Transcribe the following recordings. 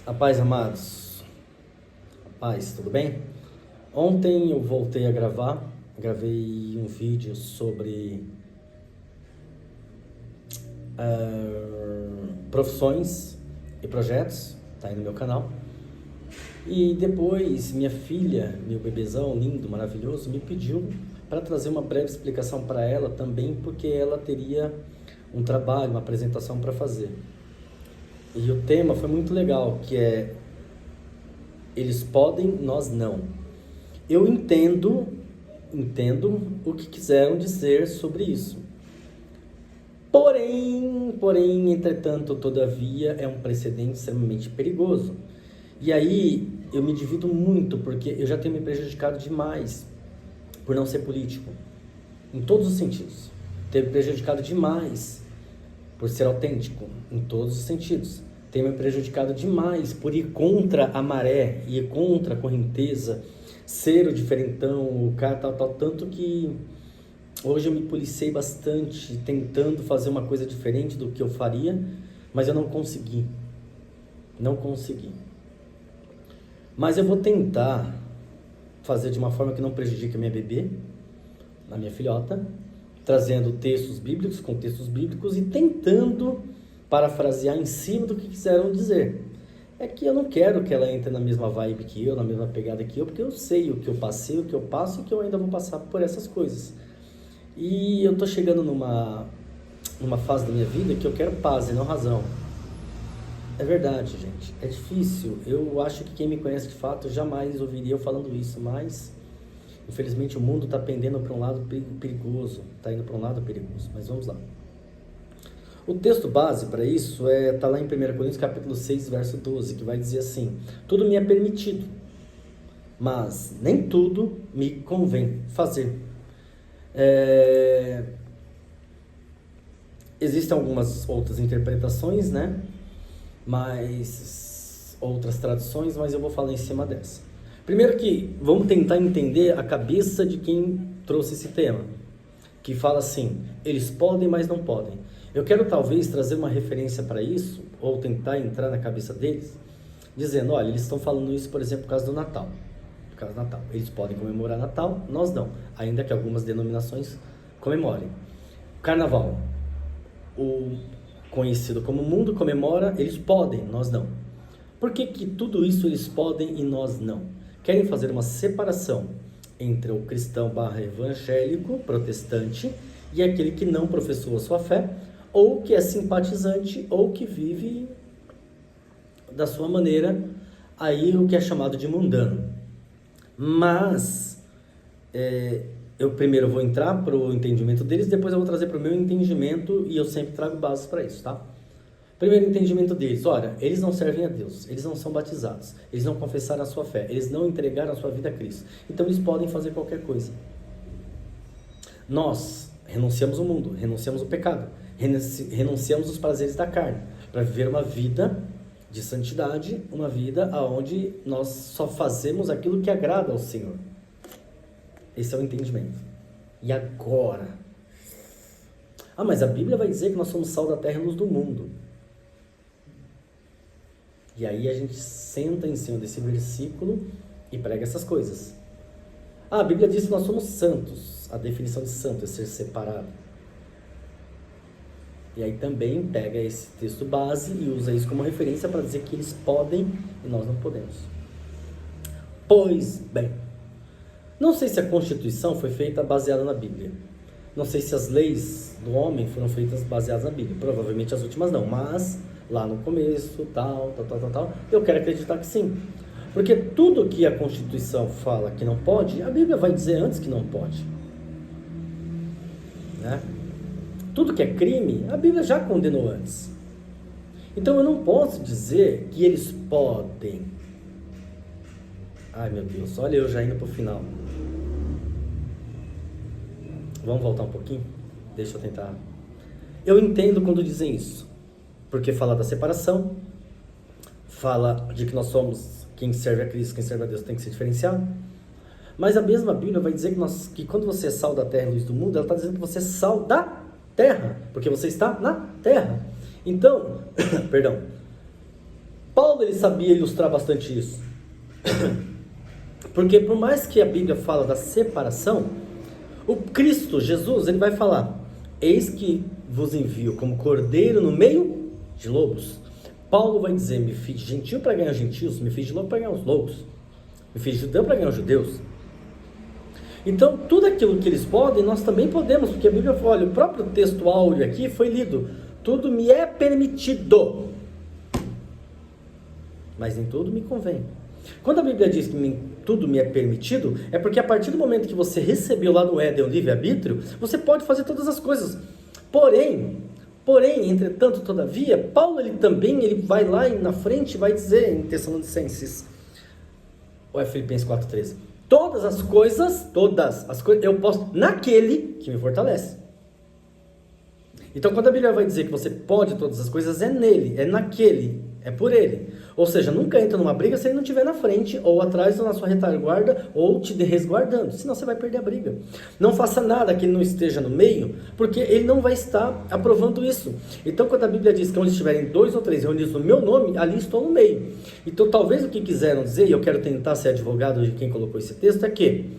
A paz, amados. A paz, tudo bem? Ontem eu voltei a gravar, gravei um vídeo sobre profissões e projetos, tá aí no meu canal. E depois minha filha, meu bebezão lindo, maravilhoso, me pediu para trazer uma breve explicação para ela também, porque ela teria um trabalho, uma apresentação para fazer. E o tema foi muito legal, que é eles podem, nós não. Eu entendo o que quiseram dizer sobre isso. Porém, entretanto, todavia, é um precedente extremamente perigoso. E aí, eu me divido muito, porque eu já tenho me prejudicado demais por não ser político. Em todos os sentidos. Tenho me prejudicado demais por ser autêntico, em todos os sentidos. Tenho me prejudicado demais por ir contra a maré, ir contra a correnteza, ser o diferentão, o cara tal, tanto que hoje eu me policiei bastante, tentando fazer uma coisa diferente do que eu faria, mas eu não consegui. Mas eu vou tentar fazer de uma forma que não prejudique a minha bebê, a minha filhota, trazendo textos bíblicos, contextos bíblicos e tentando parafrasear em cima do que quiseram dizer. É que eu não quero que ela entre na mesma vibe que eu, na mesma pegada que eu, porque eu sei o que eu passei, o que eu passo e que eu ainda vou passar por essas coisas. E eu tô chegando numa fase da minha vida que eu quero paz e não razão. É verdade, gente. É difícil. Eu acho que quem me conhece de fato jamais ouviria eu falando isso, mas infelizmente o mundo está pendendo para um lado perigoso. Está indo para um lado perigoso. Mas vamos lá. O texto base para isso está lá em 1 Coríntios capítulo 6, verso 12, que vai dizer assim: tudo me é permitido, mas nem tudo me convém fazer. Existem algumas outras interpretações, né? Mas outras traduções, mas eu vou falar em cima dessa. Primeiro que vamos tentar entender a cabeça de quem trouxe esse tema, que fala assim: eles podem, mas não podem. Eu quero talvez trazer uma referência para isso, ou tentar entrar na cabeça deles, dizendo, olha, eles estão falando isso, por exemplo, por causa do Natal. Por causa do Natal. Eles podem comemorar Natal, nós não. Ainda que algumas denominações comemorem. Carnaval, o conhecido como mundo comemora, eles podem, nós não. Por que que tudo isso eles podem e nós não? Querem fazer uma separação entre o cristão / evangélico, protestante, e aquele que não professou a sua fé, ou que é simpatizante, ou que vive da sua maneira, aí o que é chamado de mundano. Mas, eu primeiro vou entrar para o entendimento deles, depois eu vou trazer para o meu entendimento, e eu sempre trago bases para isso, tá? Primeiro entendimento deles: olha, eles não servem a Deus, eles não são batizados, eles não confessaram a sua fé, eles não entregaram a sua vida a Cristo, então eles podem fazer qualquer coisa. Nós renunciamos o mundo, renunciamos o pecado, renunciamos os prazeres da carne, para viver uma vida de santidade, uma vida onde nós só fazemos aquilo que agrada ao Senhor. Esse é o entendimento. E agora? Mas a Bíblia vai dizer que nós somos sal da terra e luz do mundo. E aí a gente senta em cima desse versículo e prega essas coisas. A Bíblia diz que nós somos santos. A definição de santo é ser separado. E aí também pega esse texto base e usa isso como referência para dizer que eles podem e nós não podemos. Pois bem, não sei se a Constituição foi feita baseada na Bíblia. Não sei se as leis do homem foram feitas baseadas na Bíblia. Provavelmente as últimas não, mas lá no começo, tal, eu quero acreditar que sim. Porque tudo que a Constituição fala que não pode, a Bíblia vai dizer antes que não pode. Né? Tudo que é crime, a Bíblia já condenou antes. Então eu não posso dizer que eles podem. Ai meu Deus, olha eu já indo para o final. Vamos voltar um pouquinho? Deixa eu tentar. Eu entendo quando dizem isso, porque fala da separação, fala de que nós somos, quem serve a Cristo, quem serve a Deus tem que ser diferenciado. Mas a mesma Bíblia vai dizer que quando você é sal da terra e luz do mundo, ela está dizendo que você é sal da terra, porque você está na terra. Então, perdão, Paulo Paulo, ele sabia ilustrar bastante isso. Porque por mais que a Bíblia fala da separação, o Cristo, Jesus, ele vai falar: eis que vos envio como cordeiro no meio de lobos. Paulo vai dizer: me fiz de gentil para ganhar os gentios, me fiz de lobo para ganhar os lobos, me fiz de judeu para ganhar os judeus. Então, tudo aquilo que eles podem, nós também podemos, porque a Bíblia fala, olha, o próprio texto áureo aqui foi lido: tudo me é permitido, mas nem tudo me convém. Quando a Bíblia diz que tudo me é permitido, é porque a partir do momento que você recebeu lá no Éden o livre-arbítrio, você pode fazer todas as coisas. Porém, entretanto, todavia, Paulo ele vai lá na frente e vai dizer em Tessalonicenses, ou é Filipenses 4,13, todas as coisas, eu posso naquele que me fortalece. Então, quando a Bíblia vai dizer que você pode todas as coisas, é nele, é naquele, é por ele. Ou seja, nunca entra numa briga se ele não estiver na frente, ou atrás, ou na sua retaguarda, ou te resguardando. Senão você vai perder a briga. Não faça nada que ele não esteja no meio, porque ele não vai estar aprovando isso. Então, quando a Bíblia diz que onde estiverem 2 ou 3 reunidos no meu nome, ali estou no meio. Então, talvez o que quiseram dizer, e eu quero tentar ser advogado de quem colocou esse texto, é que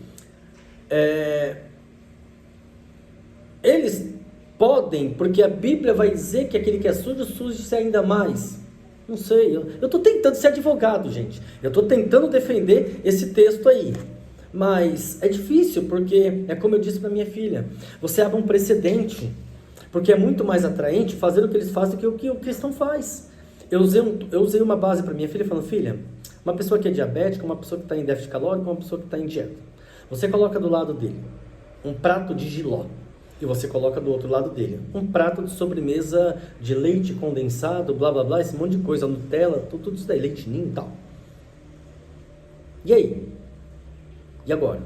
eles podem, porque a Bíblia vai dizer que aquele que é sujo, suje-se ainda mais. Não sei, eu estou tentando ser advogado, gente. Eu estou tentando defender esse texto aí. Mas é difícil, porque é como eu disse para minha filha, você abre um precedente, porque é muito mais atraente fazer o que eles fazem do que o que o cristão faz. Eu usei uma base para minha filha, falando: filha, uma pessoa que é diabética, uma pessoa que está em déficit calórico, uma pessoa que está em dieta. Você coloca do lado dele um prato de jiló, e você coloca do outro lado dele um prato de sobremesa de leite condensado, blá blá blá, esse monte de coisa, Nutella, tudo isso daí, leite ninho e tal. E aí? E agora?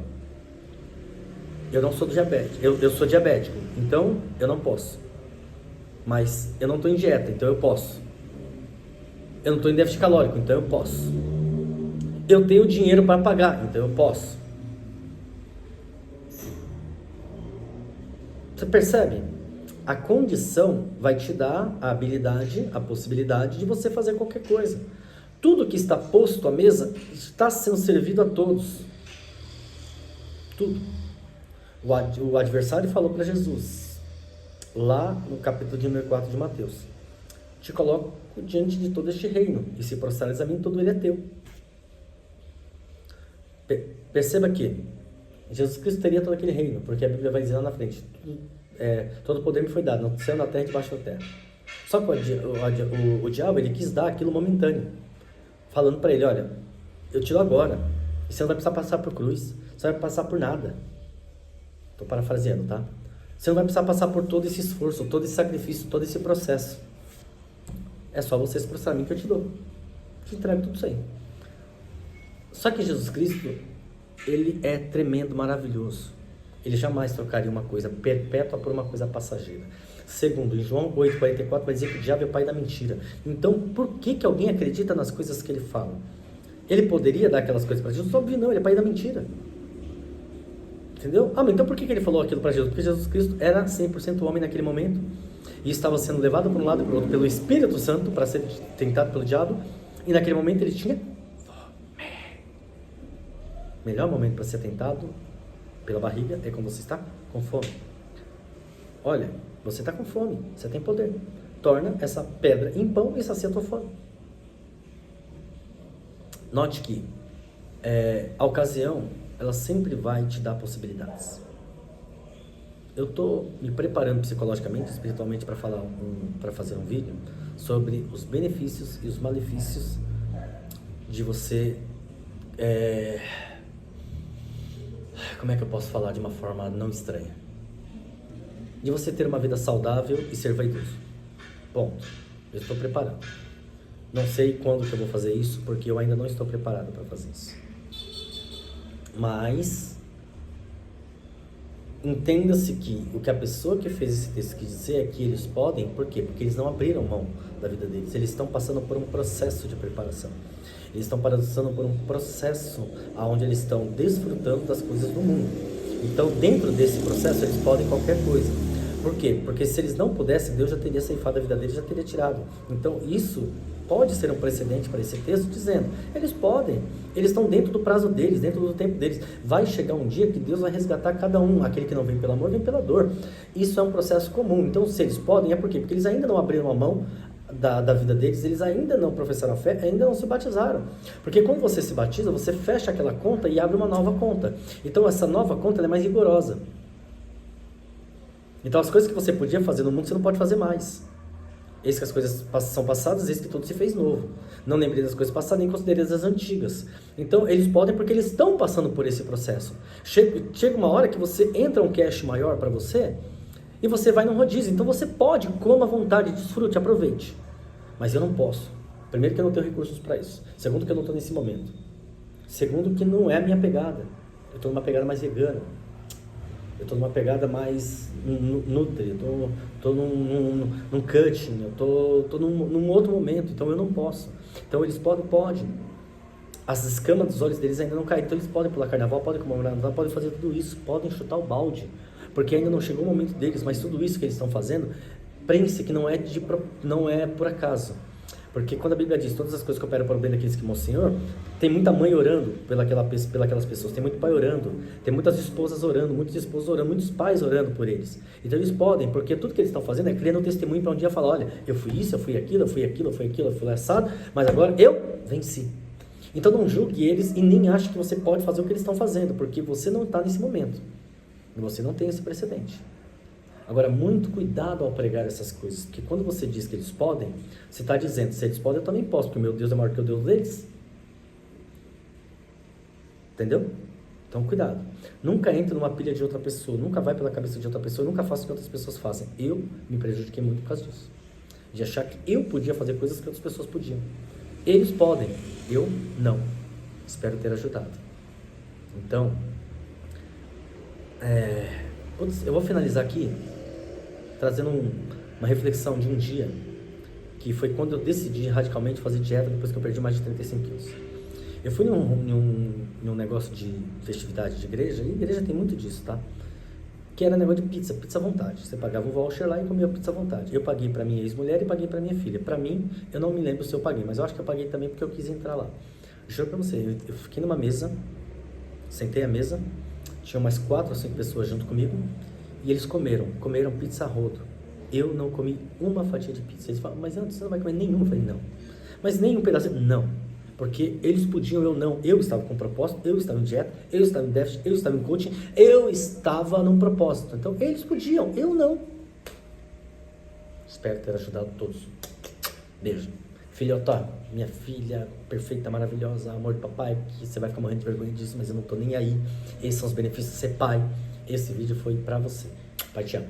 Eu não sou diabético, eu sou diabético, então eu não posso. Mas eu não estou em dieta, então eu posso. Eu não estou em déficit calórico, então eu posso. Eu tenho dinheiro para pagar, então eu posso. Você percebe? A condição vai te dar a habilidade, a possibilidade de você fazer qualquer coisa. Tudo que está posto à mesa está sendo servido a todos. Tudo. O adversário falou para Jesus, lá no capítulo de número 4 de Mateus: te coloco diante de todo este reino, e se prostrares a mim, todo ele é teu. Perceba que Jesus Cristo teria todo aquele reino, porque a Bíblia vai dizer lá na frente: todo poder me foi dado, no céu, na terra e debaixo da terra. Só que o diabo, ele quis dar aquilo momentâneo, falando para ele: olha, eu te dou agora, e você não vai precisar passar por cruz, você não vai passar por nada. Estou parafraseando, tá? Você não vai precisar passar por todo esse esforço, todo esse sacrifício, todo esse processo. É só você se prostrar a mim que eu te dou. Te entrego tudo isso aí. Só que Jesus Cristo, ele é tremendo, maravilhoso. Ele jamais trocaria uma coisa perpétua por uma coisa passageira. Segundo, em João 8,44 vai dizer que o diabo é o pai da mentira. Então, por que alguém acredita nas coisas que ele fala? Ele poderia dar aquelas coisas para Jesus? Óbvio não, ele é pai da mentira. Entendeu? Mas então por que ele falou aquilo para Jesus? Porque Jesus Cristo era 100% homem naquele momento e estava sendo levado para um lado e para o outro pelo Espírito Santo para ser tentado pelo diabo, e naquele momento ele tinha fome. Melhor momento para ser tentado pela barriga é quando você está com fome. Olha, você está com fome, você tem poder. Torna essa pedra em pão e sacia a tua fome. Note que a ocasião, ela sempre vai te dar possibilidades. Eu estou me preparando psicologicamente, espiritualmente, para fazer um vídeo sobre os benefícios e os malefícios de você... como é que eu posso falar de uma forma não estranha? De você ter uma vida saudável e ser vaidoso. Ponto. Eu estou preparando. Não sei quando que eu vou fazer isso, porque eu ainda não estou preparado para fazer isso. Mas entenda-se que o que a pessoa que fez esse texto quis dizer é que eles podem, por quê? Porque eles não abriram mão da vida deles, eles estão passando por um processo de preparação, eles estão passando por um processo onde eles estão desfrutando das coisas do mundo. Então, dentro desse processo, eles podem qualquer coisa. Por quê? Porque se eles não pudessem, Deus já teria ceifado a vida deles, já teria tirado. Então, isso pode ser um precedente para esse texto, dizendo, eles podem, eles estão dentro do prazo deles, dentro do tempo deles. Vai chegar um dia que Deus vai resgatar cada um, aquele que não vem pelo amor, vem pela dor. Isso é um processo comum. Então, se eles podem, é por quê? Porque eles ainda não abriram a mão da vida deles, eles ainda não professaram a fé, ainda não se batizaram. Porque quando você se batiza, você fecha aquela conta e abre uma nova conta. Então, essa nova conta ela é mais rigorosa. Então, as coisas que você podia fazer no mundo, você não pode fazer mais. Eis que as coisas são passadas, eis que tudo se fez novo. Não lembrei das coisas passadas, nem considerei as antigas. Então, eles podem porque eles estão passando por esse processo. Chega uma hora que você entra um cash maior para você e você vai num rodízio. Então, você pode, coma à vontade, desfrute, aproveite. Mas eu não posso. Primeiro que eu não tenho recursos para isso. Segundo que eu não estou nesse momento. Segundo que não é a minha pegada. Eu estou numa pegada mais vegana. Eu estou numa pegada mais nutri, eu estou num cutting, eu estou num outro momento, então eu não posso. Então eles podem. As escamas dos olhos deles ainda não caíram, então eles podem pular carnaval, podem comemorar Natal, podem fazer tudo isso, podem chutar o balde, porque ainda não chegou o momento deles, mas tudo isso que eles estão fazendo, pense que não é por acaso. Porque quando a Bíblia diz todas as coisas que operam para o bem daqueles que amam o Senhor, tem muita mãe orando pelas pessoas, tem muito pai orando, tem muitas esposas orando, muitos esposos orando, muitos pais orando por eles. Então eles podem, porque tudo que eles estão fazendo é criando um testemunho para um dia falar, olha, eu fui isso, eu fui aquilo, eu fui assado, mas agora eu venci. Então não julgue eles e nem ache que você pode fazer o que eles estão fazendo, porque você não está nesse momento, e você não tem esse precedente. Agora, muito cuidado ao pregar essas coisas, porque quando você diz que eles podem, você está dizendo, se eles podem, eu também posso, porque o meu Deus é maior que o Deus deles. Entendeu? Então, cuidado. Nunca entre numa pilha de outra pessoa, nunca vai pela cabeça de outra pessoa, nunca faça o que outras pessoas fazem. Eu me prejudiquei muito por causa disso. De achar que eu podia fazer coisas que outras pessoas podiam. Eles podem, eu não. Espero ter ajudado. Então, eu vou finalizar aqui trazendo uma reflexão de um dia, que foi quando eu decidi radicalmente fazer dieta depois que eu perdi mais de 35 quilos. Eu fui num negócio de festividade de igreja, e igreja tem muito disso, tá? Que era negócio de pizza à vontade. Você pagava um voucher lá e comia pizza à vontade. Eu paguei pra minha ex-mulher e paguei pra minha filha. Pra mim, eu não me lembro se eu paguei, mas eu acho que eu paguei também porque eu quis entrar lá. Juro pra você, eu fiquei numa mesa, sentei à mesa, tinha mais 4 ou 5 pessoas junto comigo, e eles comeram pizza a rodo. Eu não comi uma fatia de pizza. Eles falam, mas antes você não vai comer nenhuma? Eu falei, não. Mas nem um pedacinho? Não. Porque eles podiam, eu não. Eu estava com propósito, eu estava em dieta, eu estava em déficit, eu estava em coaching, eu estava num propósito. Então, eles podiam, eu não. Espero ter ajudado todos. Beijo. Filhota, minha filha perfeita, maravilhosa, amor de papai, que você vai ficar morrendo de vergonha disso, mas eu não tô nem aí. Esses são os benefícios de ser pai. Esse vídeo foi pra você. Pai, te amo.